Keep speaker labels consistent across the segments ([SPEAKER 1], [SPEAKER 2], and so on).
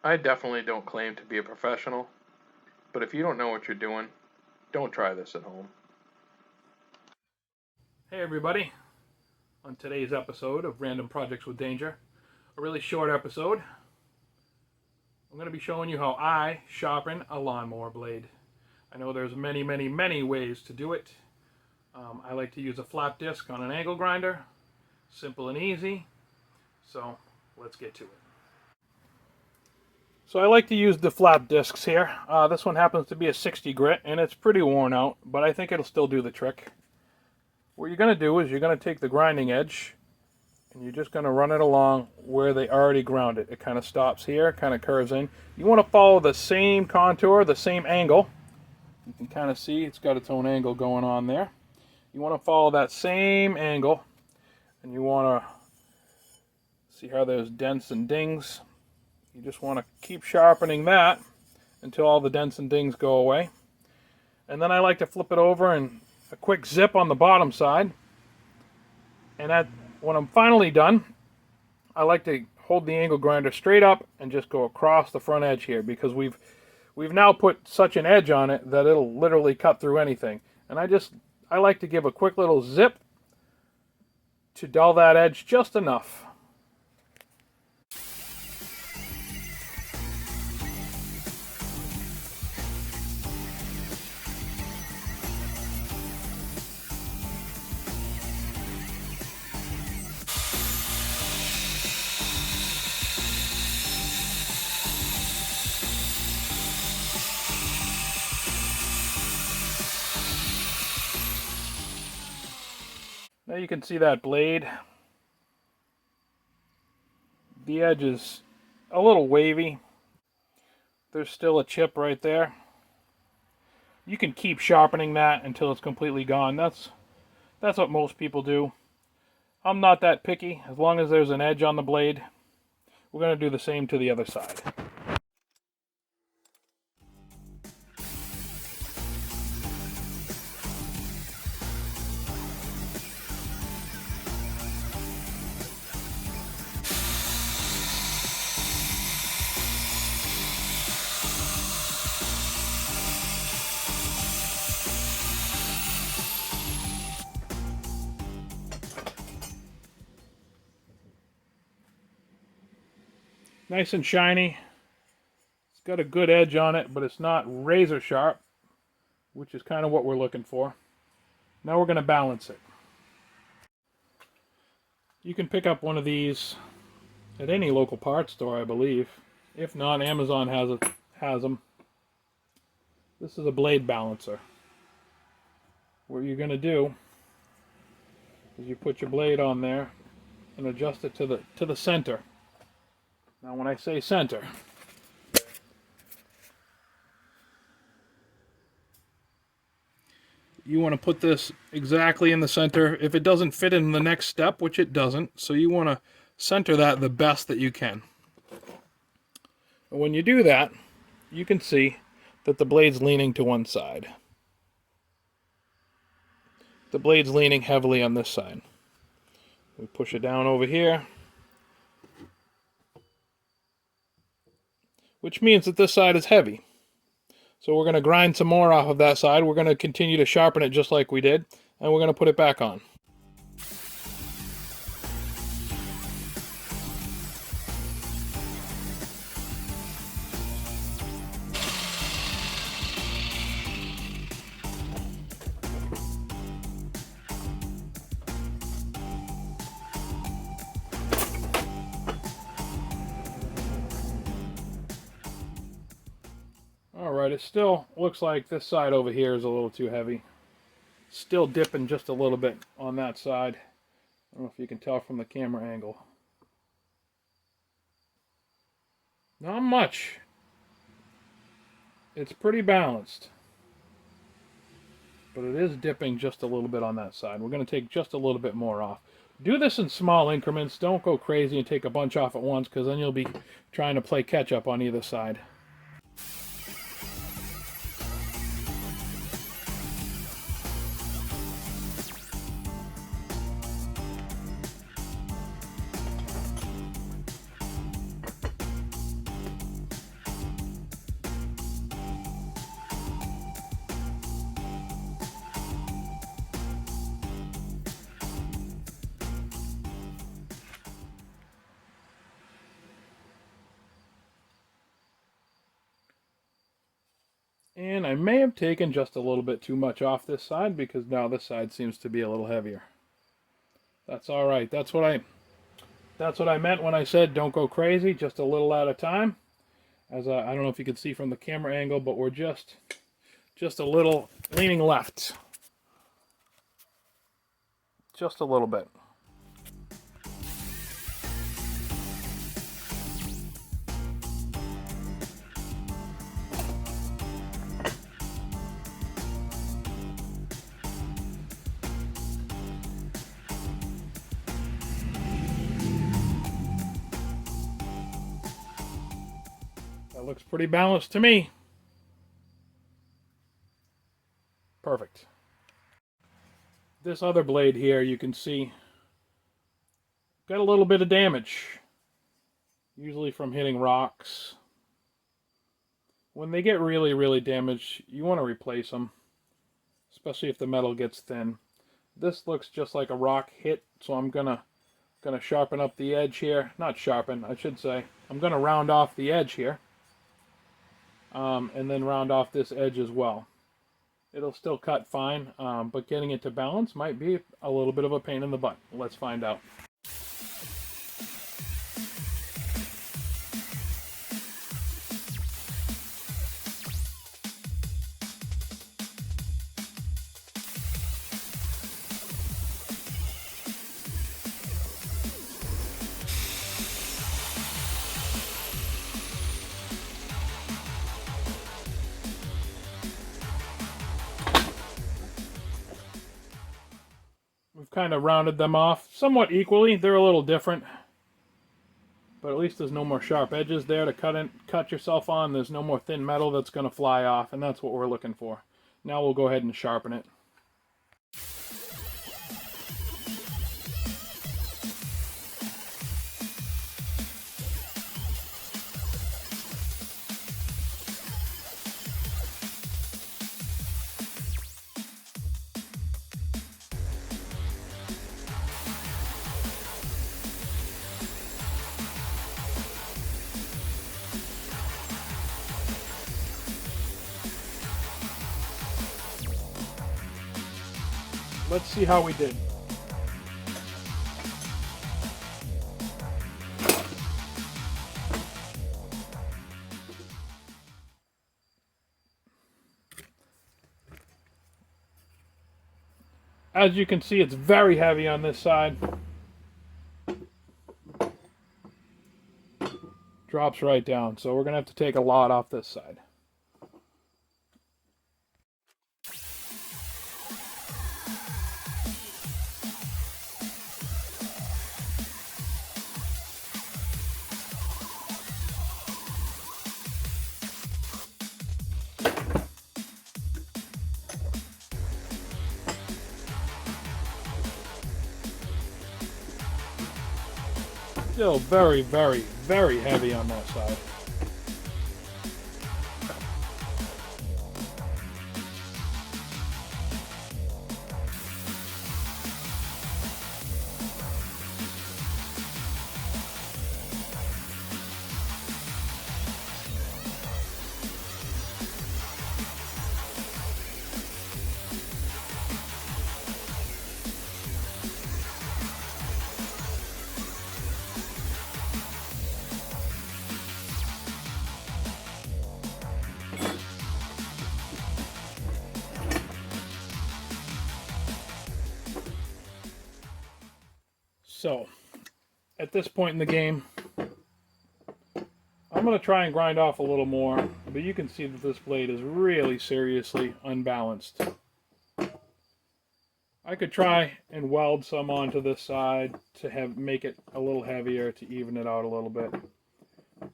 [SPEAKER 1] I definitely don't claim to be a professional, but if you don't know what you're doing, don't try this at home.
[SPEAKER 2] Hey everybody, on today's episode of Random Projects with Danger, a really short episode, I'm going to be showing you how I sharpen a lawnmower blade. I know there's many ways to do it. I like to use a flap disc on an angle grinder, simple and easy, so let's get to it. So I like to use the flap discs here. This one happens to be a 60 grit and it's pretty worn out, but I think it'll still do the trick. What you're going to do is you're going to take the grinding edge and you're just going to run it along where they already ground it. It kind of stops here, kind of curves in. You want to follow the same contour, the same angle. You can kind of see it's got its own angle going on there. You want to follow that same angle and you want to see how there's dents and dings. You just want to keep sharpening that until all the dents and dings go away. And then I like to flip it over and a quick zip on the bottom side. And when I'm finally done, I like to hold the angle grinder straight up and just go across the front edge here because we've now put such an edge on it that it'll literally cut through anything. And I like to give a quick little zip to dull that edge just enough. Now you can see that blade. The edge is a little wavy. There's still a chip right there. You can keep sharpening that until it's completely gone. That's what most people do. I'm not that picky. As long as there's an edge on the blade, we're going to do the same to the other side. Nice and shiny. It's got a good edge on it, but it's not razor sharp, which is kind of what we're looking for. Now we're going to balance it. You can pick up one of these at any local parts store, I believe. If not, Amazon has them. This is a blade balancer. What you're going to do is you put your blade on there and adjust it to the center. Now when I say center, you want to put this exactly in the center. If it doesn't fit in the next step, which it doesn't, so you want to center that the best that you can. And when you do that, you can see that the blade's leaning to one side. The blade's leaning heavily on this side. We push it down over here, which means that this side is heavy. So we're going to grind some more off of that side. We're going to continue to sharpen it just like we did, and we're going to put it back on. Alright, it still looks like this side over here is a little too heavy. Still dipping just a little bit on that side. I don't know if you can tell from the camera angle. Not much. It's pretty balanced. But it is dipping just a little bit on that side. We're going to take just a little bit more off. Do this in small increments. Don't go crazy and take a bunch off at once, because then you'll be trying to play catch up on either side. And I may have taken just a little bit too much off this side because now this side seems to be a little heavier. That's all right. That's what I meant when I said don't go crazy, just a little at a time. As I don't know if you can see from the camera angle, but we're just a little leaning left. Just a little bit. That looks pretty balanced to me. Perfect. This other blade here, you can see, got a little bit of damage. Usually from hitting rocks. When they get really, really damaged, you want to replace them. Especially if the metal gets thin. This looks just like a rock hit, so I'm gonna sharpen up the edge here. Not sharpen, I should say. I'm gonna round off the edge here. And then round off this edge as well. It'll still cut fine, but getting it to balance might be a little bit of a pain in the butt. Let's find out. We've kind of rounded them off somewhat equally. They're a little different, but at least there's no more sharp edges there to cut yourself on. There's no more thin metal that's going to fly off, and that's what we're looking for. Now we'll go ahead and sharpen it. Let's see how we did. As you can see, it's very heavy on this side. Drops right down, so we're going to have to take a lot off this side. Still very, very, very heavy on that side. So, at this point in the game, I'm going to try and grind off a little more, but you can see that this blade is really seriously unbalanced. I could try and weld some onto this side to make it a little heavier to even it out a little bit.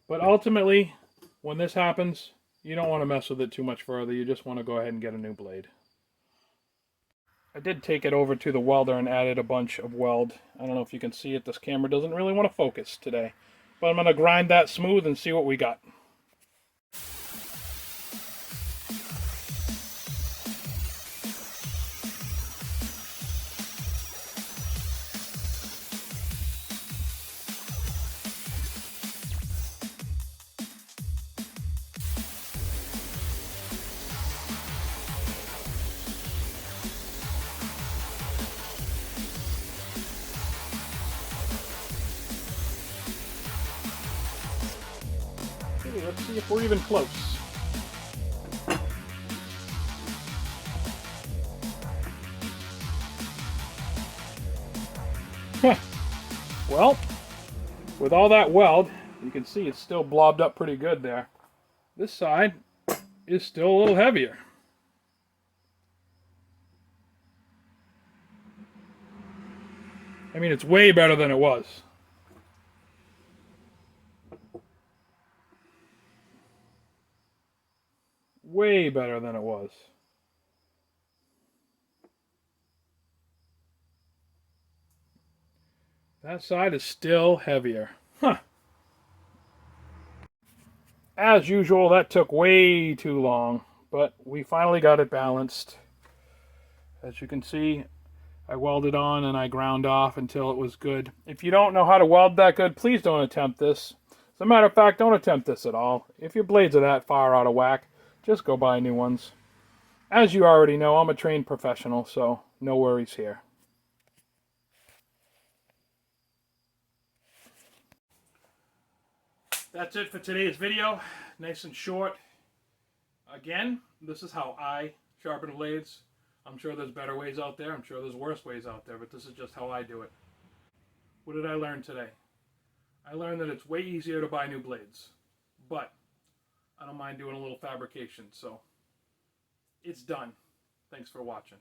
[SPEAKER 2] But ultimately, when this happens, you don't want to mess with it too much further. You just want to go ahead and get a new blade. I did take it over to the welder and added a bunch of weld. I don't know if you can see it. This camera doesn't really want to focus today. But I'm going to grind that smooth and see what we got. Okay, let's see if we're even close. Well, with all that weld, you can see it's still blobbed up pretty good there. This side is still a little heavier. I mean, it's way better than it was. Way better than it was. That side is still heavier. Huh. As usual, that took way too long, but we finally got it balanced. As you can see, I welded on and I ground off until it was good. If you don't know how to weld that good, please don't attempt this. As a matter of fact, don't attempt this at all. If your blades are that far out of whack, just go buy new ones. As you already know, I'm a trained professional, so no worries here. That's it for today's video. Nice and short. Again, this is how I sharpen blades. I'm sure there's better ways out there. I'm sure there's worse ways out there, but this is just how I do it. What did I learn today? I learned that it's way easier to buy new blades, but I don't mind doing a little fabrication, so it's done. Thanks for watching.